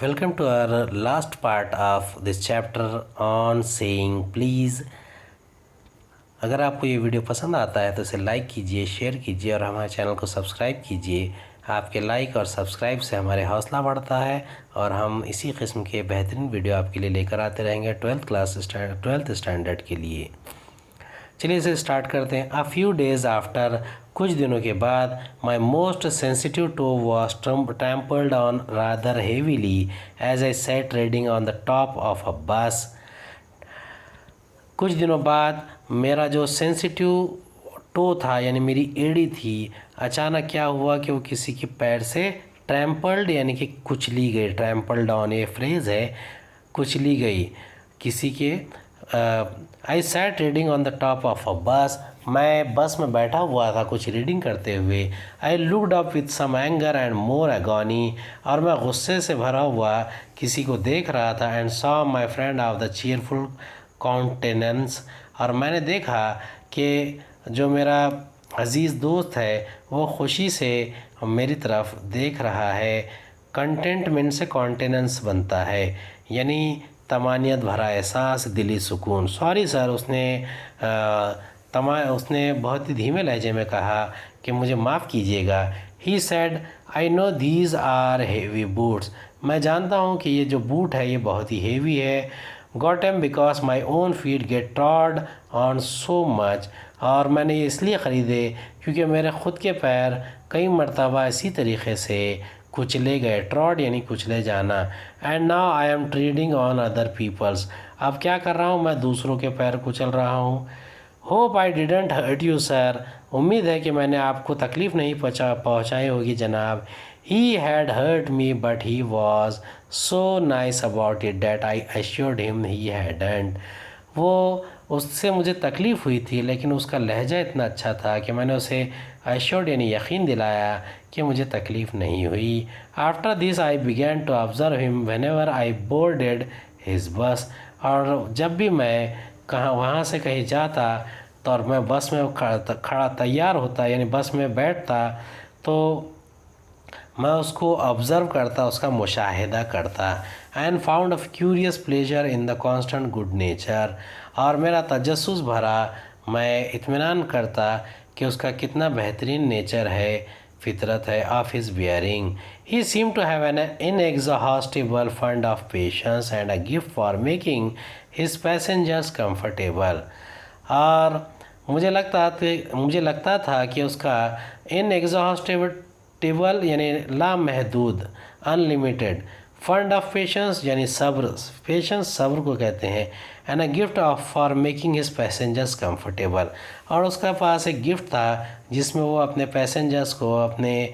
Welcome to our last part of this chapter on saying please। अगर आपको ये video पसंद आता है तो इसे लाइक कीजिए, शेयर कीजिए और हमारे चैनल को सब्सक्राइब कीजिए। आपके लाइक और सब्सक्राइब से हमारे हौसला बढ़ता है और हम इसी किस्म के बेहतरीन वीडियो आपके लिए लेकर आते रहेंगे ट्वेल्थ स्टैंडर्ड के लिए। चलिए इसे स्टार्ट करते हैं। अ फ्यू डेज आफ्टर, कुछ दिनों के बाद, my most sensitive toe was trampled on rather heavily as I sat reading on the top of a bus. कुछ दिनों बाद मेरा जो सेंसिटिव टो था यानी मेरी एड़ी थी, अचानक क्या हुआ कि वो किसी के पैर से ट्रैम्पल्ड यानी कि कुचली गई। ट्रैम्पल्ड ऑन ये फ्रेज़ है, कुचली गई किसी के। I sat reading on the top of a बस, मैं बस में बैठा हुआ था कुछ रीडिंग करते हुए। I looked up with some anger and more agony, और मैं गुस्से से भरा हुआ किसी को देख रहा था। And saw my friend of the cheerful countenance, और मैंने देखा कि जो मेरा अजीज़ दोस्त है वो खुशी से मेरी तरफ देख रहा है। कंटेंटमेंट से कॉन्टेनेंस बनता है यानी तमानियत भरा एहसास, दिली सुकून। सॉरी सर, उसने बहुत ही धीमे लहजे में कहा कि मुझे माफ़ कीजिएगा। He said I know these are heavy boots, मैं जानता हूँ कि ये जो बूट है ये बहुत ही हेवी है। Got M because my own feet gate ट्रॉड on so much, और मैंने ये इसलिए ख़रीदे क्योंकि मेरे ख़ुद के पैर कई मरतबा इसी तरीक़े से कुचले गए। ट्रॉड यानी कुचले जाना। And now I am treading on other people's, अब क्या कर रहा हूँ मैं दूसरों के पैर कुचल रहा हूँ। Hope I didn't hurt you sir, उम्मीद है कि मैंने आपको तकलीफ़ नहीं पहुँचाई होगी जनाब। He had hurt me but he was so nice about it that I assured him he hadn't, वो उससे मुझे तकलीफ़ हुई थी लेकिन उसका लहजा इतना अच्छा था कि मैंने उसे एश्योर्ड यानी यकीन दिलाया कि मुझे तकलीफ़ नहीं हुई। After this I began to observe him whenever I boarded his bus, और जब भी मैं वहाँ से कहीं जाता तो और मैं बस में खड़ा तैयार होता यानी बस में बैठता तो मैं उसको ऑब्ज़र्व करता, उसका मुशाहिदा करता। And found a curious pleasure in the constant good nature, और मेरा तजस्सुस भरा मैं इत्मीनान करता कि उसका कितना बेहतरीन नेचर है, फितरत है। Of his bearing, he seem to have an inexhaustible fund of patience and a gift for making his passengers comfortable, और मुझे लगता था कि उसका इनएग्जॉस्टिबल यानी लामहदूद, अनलिमिटेड, फंड ऑफ पेशेंस यानी सब्र, पेशेंस सब्र को कहते हैं। And a gift of for making his passengers comfortable, और उसका पास एक गिफ्ट था जिसमें वो अपने पैसेंजर्स को, अपने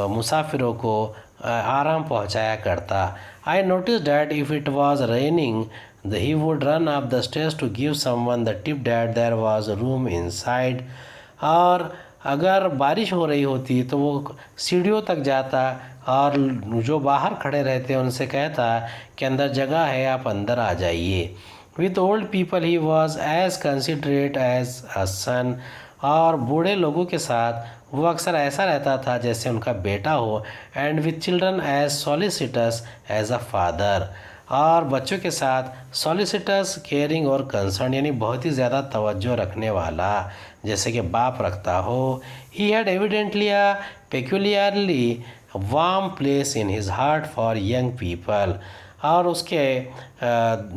मुसाफिरों को आराम पहुंचाया करता। I notice that if it was raining he would run up the stairs to give someone the tip that there was room inside, और अगर बारिश हो रही होती तो वो सीढ़ियों तक जाता और जो बाहर खड़े रहते उनसे कहता कि अंदर जगह है, आप अंदर आ जाइए। With old people he was as considerate as a son, और बूढ़े लोगों के साथ वो अक्सर ऐसा रहता था जैसे उनका बेटा हो। And with children as solicitous as a father, और बच्चों के साथ सॉलिसिटस, केयरिंग और कंसर्न यानी बहुत ही ज़्यादा तवज्जो रखने वाला, जैसे कि बाप रखता हो। He had evidently a peculiarly warm place in his heart for young people, और उसके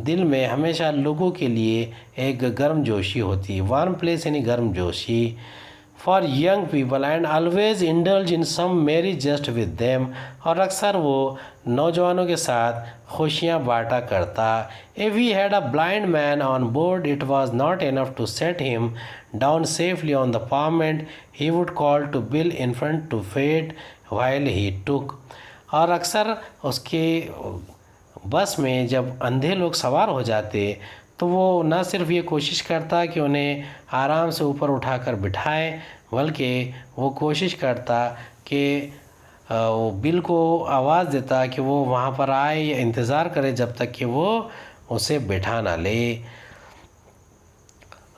दिल में हमेशा लोगों के लिए एक गर्मजोशी होती। वार्म प्लेस यानी गर्मजोशी for young people, and always indulge in some merry jest with them, और अक्सर वो नौजवानों के साथ खुशियाँ बांटा करता। If he had a blind man on board it was not enough to set him down safely on the pavement, he would call to Bill in front to fate while he took, और अक्सर उसके बस में जब अंधे लोग सवार हो जाते तो वो न सिर्फ ये कोशिश करता कि उन्हें आराम से ऊपर उठाकर बिठाए, बल्कि वो कोशिश करता कि वो बिल को आवाज़ देता कि वो वहाँ पर आए या इंतज़ार करे जब तक कि वो उसे बैठा ना ले।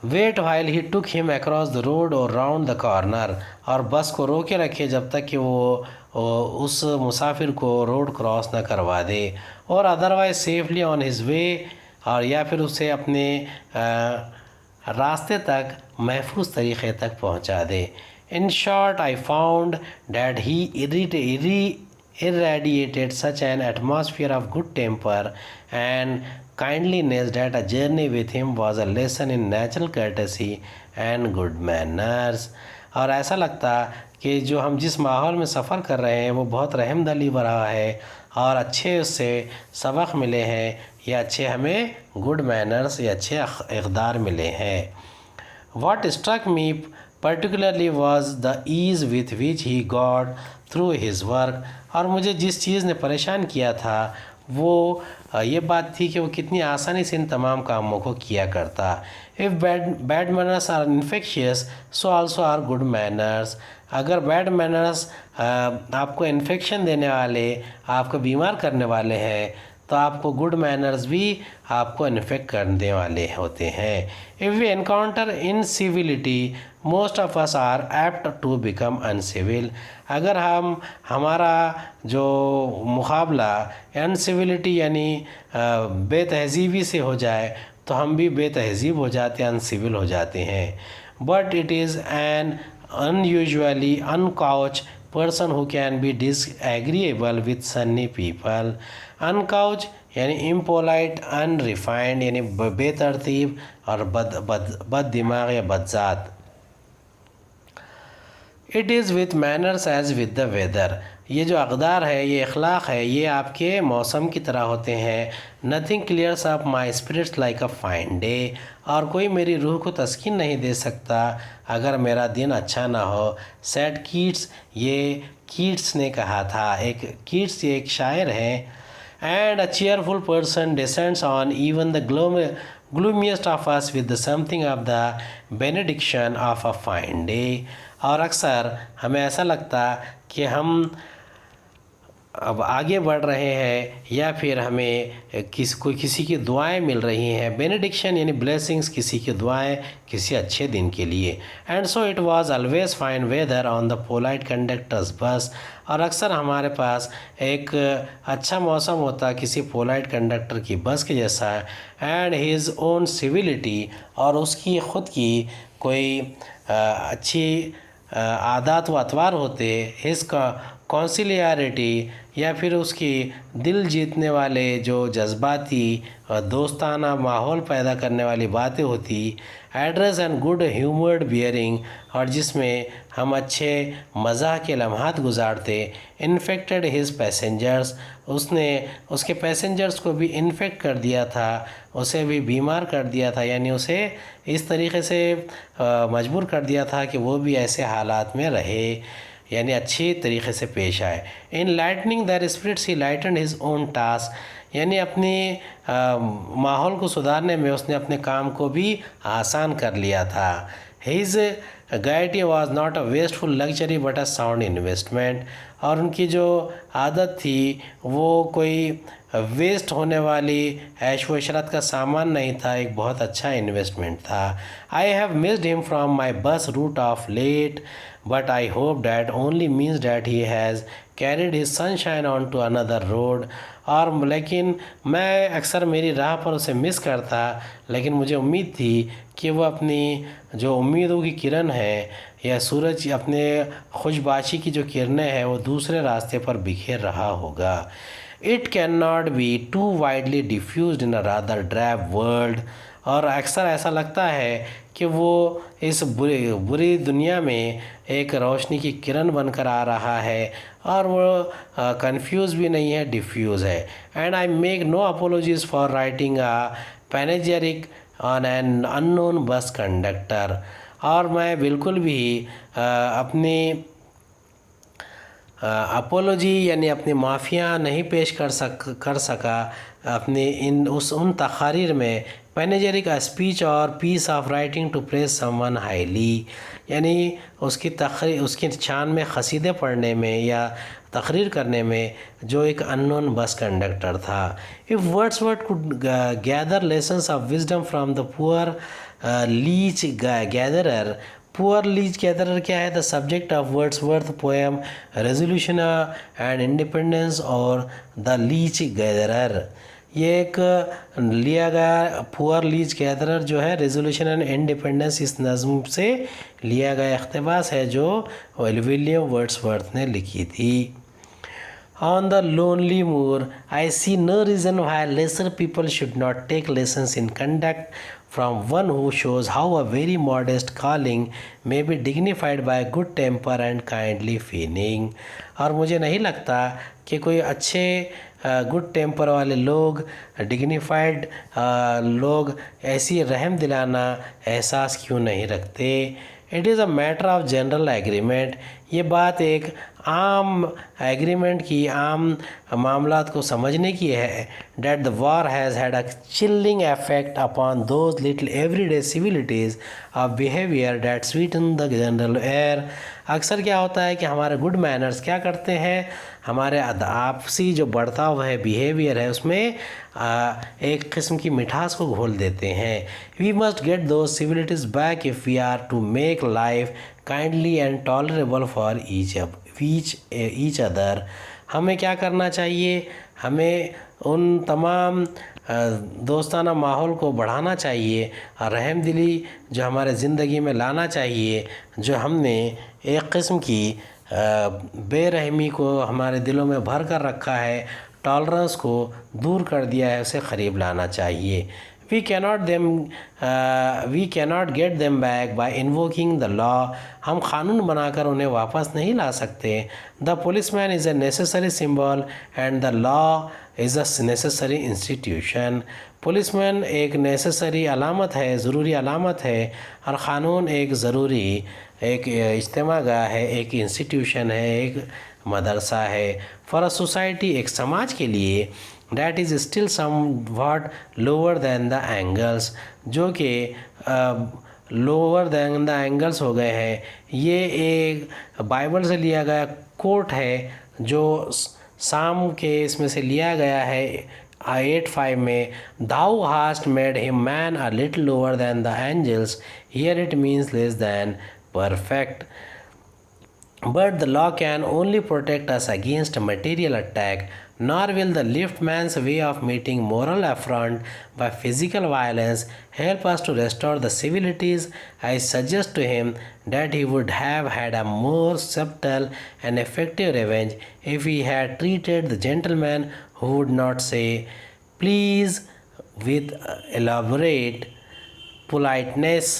Wait while he took him across the road और राउंड द कॉर्नर, और बस को रोके रखे जब तक कि वो उस मुसाफिर को रोड क्रॉस न करवा दे, और otherwise safely on his way, और या फिर उसे अपने रास्ते तक महफूज तरीक़े तक पहुंचा दे। In short I found that he irradiated such an atmosphere of good temper and kindliness that a journey with him was a lesson in natural courtesy and good manners। और ऐसा लगता कि जो हम जिस माहौल में सफ़र कर रहे हैं वो बहुत रहमदिली भरा है, और अच्छे उससे सबक मिले हैं, या अच्छे हमें गुड मैनर्स या अच्छे इक़दार मिले हैं। What struck me particularly was the ease with which he got through his work। और मुझे जिस चीज़ ने परेशान किया था वो ये बात थी कि वो कितनी आसानी से इन तमाम कामों को किया करता। If bad manners are infectious so also are good manners. अगर बैड मैनर्स आपको इन्फेक्शन देने वाले, आपको बीमार करने वाले हैं, तो आपको गुड मैनर्स भी आपको इन्फेक्ट करने वाले होते हैं। If we encounter incivility most of us are apt to become uncivil. अगर हमारा जो मुकाबला अनसिविलिटी यानी बेतहज़ीबी से हो जाए तो हम भी बेतहज़ीब हो जाते हैं, अनसिविल हो जाते हैं। But it is an unusually uncouth person who can be disagreeable with sunny people। uncouth यानी impolite, unrefined यानी बेतरतीब और बद दिमाग या बदजात। It is with manners as with the weather. ये जो अक़दार है, ये अखलाक है, ये आपके मौसम की तरह होते हैं। Nothing clears up my spirits like a fine day. और कोई मेरी रूह को तस्कीन नहीं दे सकता अगर मेरा दिन अच्छा ना हो। सेड कीट्स, ये कीट्स ने कहा था। कीट्स ये एक शायर हैं। And a cheerful person descends on even the gloomiest of us with something of the benediction of a fine day। और अक्सर हमें ऐसा लगता कि हम अब आगे बढ़ रहे हैं या फिर हमें किसी की दुआएं मिल रही हैं। बेनेडिक्शन यानी ब्लेसिंग्स, किसी की दुआएं किसी अच्छे दिन के लिए। And so it was always fine weather on the polite conductor's bus. और अक्सर हमारे पास एक अच्छा मौसम होता किसी पोलाइट कंडक्टर की बस के जैसा। एंड हिज ओन सिविलिटी, और उसकी ख़ुद की कोई अच्छी आदत व अतवार होते। हिज कॉन्सिलियरिटी, या फिर उसकी दिल जीतने वाले जो जज्बाती और दोस्ताना माहौल पैदा करने वाली बातें होती। एड्रेस एंड गुड ह्यूमर्ड बियरिंग, और जिसमें हम अच्छे मज़ाह के लम्हात गुजारते। इन्फेक्टेड हिज पैसेंजर्स, उसने उसके पैसेंजर्स को भी इन्फेक्ट कर दिया था, उसे भी बीमार कर दिया था, यानी उसे इस तरीके से मजबूर कर दिया था कि वो भी ऐसे हालात में रहे, यानी अच्छी तरीके से पेश आए। In lightening their spirits he lighten his own task, यानी अपने माहौल को सुधारने में उसने अपने काम को भी आसान कर लिया था। His gaiety was not a wasteful luxury but a sound investment, और उनकी जो आदत थी वो कोई वेस्ट होने वाली ऐश व इशरत का सामान नहीं था, एक बहुत अच्छा इन्वेस्टमेंट था। I have missed him from my bus route of late but I hope that only means that he has carried his sunshine on to another road. और लेकिन मैं अक्सर मेरी राह पर उसे मिस करता, लेकिन मुझे उम्मीद थी कि वह अपनी जो उम्मीदों की किरण है या सूरज अपने खुशबाशी की जो किरणें हैं वो दूसरे रास्ते पर बिखेर रहा होगा। It can not be too widely diffused in a rather drab world, और अक्सर ऐसा लगता है कि वो इस बुरी दुनिया में एक रोशनी की किरण बनकर आ रहा है, और वो कंफ्यूज भी नहीं है, डिफ्यूज़ है। And I make no apologies for writing a panegyric on an unknown bus conductor, और मैं बिल्कुल भी अपनी अपोलॉजी यानी अपनी माफ़िया नहीं पेश कर सका अपने उन तकारीर में। पैनेजेरिक स्पीच और piece of writing to praise someone highly, यानी उसकी शान में क़सीदे पढ़ने में या तकरीर करने में जो एक अननोन बस कंडक्टर था। If Wordsworth could gather lessons of wisdom from the poor leech gatherer poor leech gatherer क्या है? The subject of Wordsworth poem Resolution and Independence और द लीज गैदरर। ये एक लिया गया पुअर लीज गैदरर जो है रेजोल्यूशन एंड इंडिपेंडेंस इस नज़्म से लिया गया इक़्तिबास है जो विलियम वर्ड्सवर्थ ने लिखी थी। On the lonely moor, I see no reason why lesser people should not take lessons in conduct from one who shows how a very modest calling may be dignified by good temper and kindly feeling। और मुझे नहीं लगता कि कोई अच्छे good temper वाले लोग dignified लोग ऐसी रहम दिलाना एहसास क्यों नहीं रखते। It is a matter of general agreement. ये बात एक आम एग्रीमेंट की, आम मामलात को समझने की है। That the war has had a chilling effect upon those little everyday civilities of behaviour that sweeten the general air. अक्सर क्या होता है कि हमारे गुड मैनर्स क्या करते हैं, हमारे आपसी जो बर्ताव है, बिहेवियर है, उसमें एक किस्म की मिठास को घोल देते हैं। We must get those civilities back if we are to make life kindly and tolerable for each other. हमें क्या करना चाहिए? हमें उन तमाम दोस्ताना माहौल को बढ़ाना चाहिए और रहम दिली जो हमारे ज़िंदगी में लाना चाहिए। जो हमने एक किस्म की बेरहमी को हमारे दिलों में भर कर रखा है, टॉलरेंस को दूर कर दिया है, उसे करीब लाना चाहिए। We cannot get them back by invoking the law. हम कानून बनाकर उन्हें वापस नहीं ला सकते। The policeman is a necessary symbol and the law is a necessary institution. Policeman एक नेसेसरी अलामत है, ज़रूरी अलामत है, और क़ानून एक ज़रूरी एक इज्तिमा गाह है, एक इंस्टीट्यूशन है, एक मदरसा है। फॉर अ सोसाइटी, एक समाज के लिए, that is still somewhat lower than the angles, जो कि लोअर दैन द एंगल्स हो गए हैं। ये एक बाइबल से लिया गया कोट है जो साम के इसमें से लिया गया है 8:5 में। Thou hast made him man a little lower than the angels. Here it means less than perfect. But the law can only protect us against material attack, nor will the lift man's way of meeting moral affront by physical violence help us to restore the civilities. I suggest to him that he would have had a more subtle and effective revenge if he had treated the gentleman who would not say please with elaborate politeness।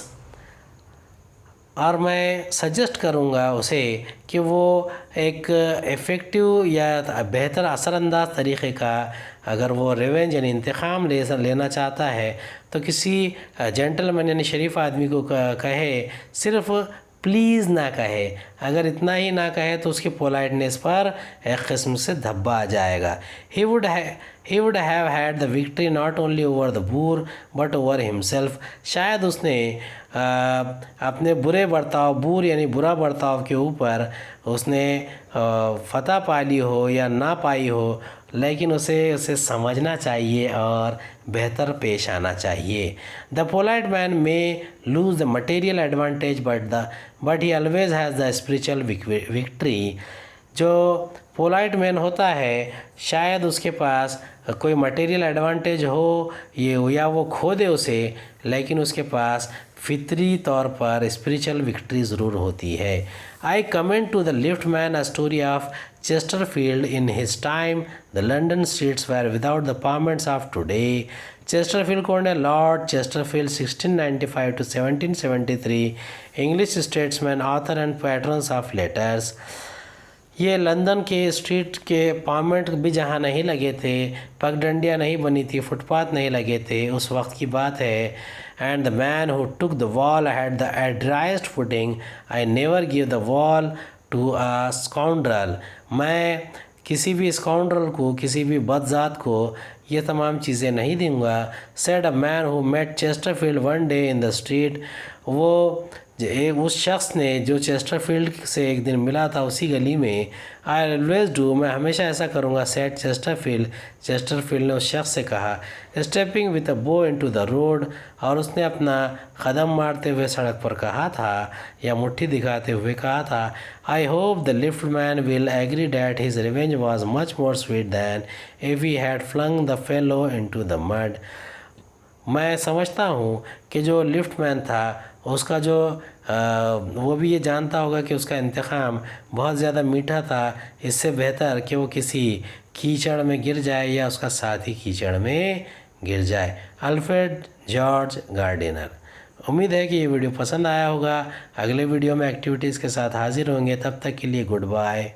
और मैं suggest करूँगा उसे कि वो एक effective या बेहतर असरअंदाज तरीक़े का अगर वो रिवेंज यानी इंतकाम लेना चाहता है तो किसी जेंटलमैन यानी शरीफ आदमी को कहे, सिर्फ़ प्लीज़ ना कहे। अगर इतना ही ना कहे तो उसकी पोलाइटनेस पर एक किस्म से धब्बा आ जाएगा। He would have had the victory not only over the Boer but over himself. शायद उसने अपने बुरे बर्ताव, बूर यानी बुरा बर्ताव के ऊपर उसने फतह पा ली हो या ना पाई हो, लेकिन उसे समझना चाहिए और बेहतर पेश आना चाहिए। The polite man may lose the material advantage but he always has the spiritual victory. जो पोलाइट मैन होता है शायद उसके पास कोई मटेरियल एडवांटेज हो ये या वो खो दे उसे, लेकिन उसके पास फितरी तौर पर स्पिरिचुअल विक्ट्री ज़रूर होती है। I comment to the lift man a story of Chesterfield in his time the London streets were without the pavements of today. Chesterfield कौन है? Lord Chesterfield 1695 to 1773, English statesman, author and patrons of letters. ये London के street के pavement भी जहाँ नहीं लगे थे, पगडंडियाँ नहीं बनी थी, फुटपाथ नहीं लगे थे, उस वक्त की बात है। And the man who took the wall had the advised footing. I never give the wall to a scoundrel. मैं किसी भी स्काउंड्रल को, किसी भी बदजात को ये तमाम चीज़ें नहीं दूंगा। Said a man who met Chesterfield one day in the street. वो उस शख्स ने जो चेस्टरफील्ड से एक दिन मिला था उसी गली में, आई ऑलवेज डू, मैं हमेशा ऐसा करूँगा, सेट चेस्टरफील्ड ने उस शख्स से कहा, स्टेपिंग विद अ बो इनटू द रोड, और उसने अपना कदम मारते हुए सड़क पर कहा था या मुट्ठी दिखाते हुए कहा था, I hope the lift man will agree that his revenge was much more sweet than if he had flung the fellow into the mud. मैं समझता हूँ कि जो लिफ्टमैन था उसका जो वो भी ये जानता होगा कि उसका इंतकाम बहुत ज़्यादा मीठा था, इससे बेहतर कि वो किसी कीचड़ में गिर जाए या उसका साथी कीचड़ में गिर जाए। Alfred George Gardiner. उम्मीद है कि ये वीडियो पसंद आया होगा। अगले वीडियो में एक्टिविटीज़ के साथ हाजिर होंगे, तब तक के लिए गुड बाय।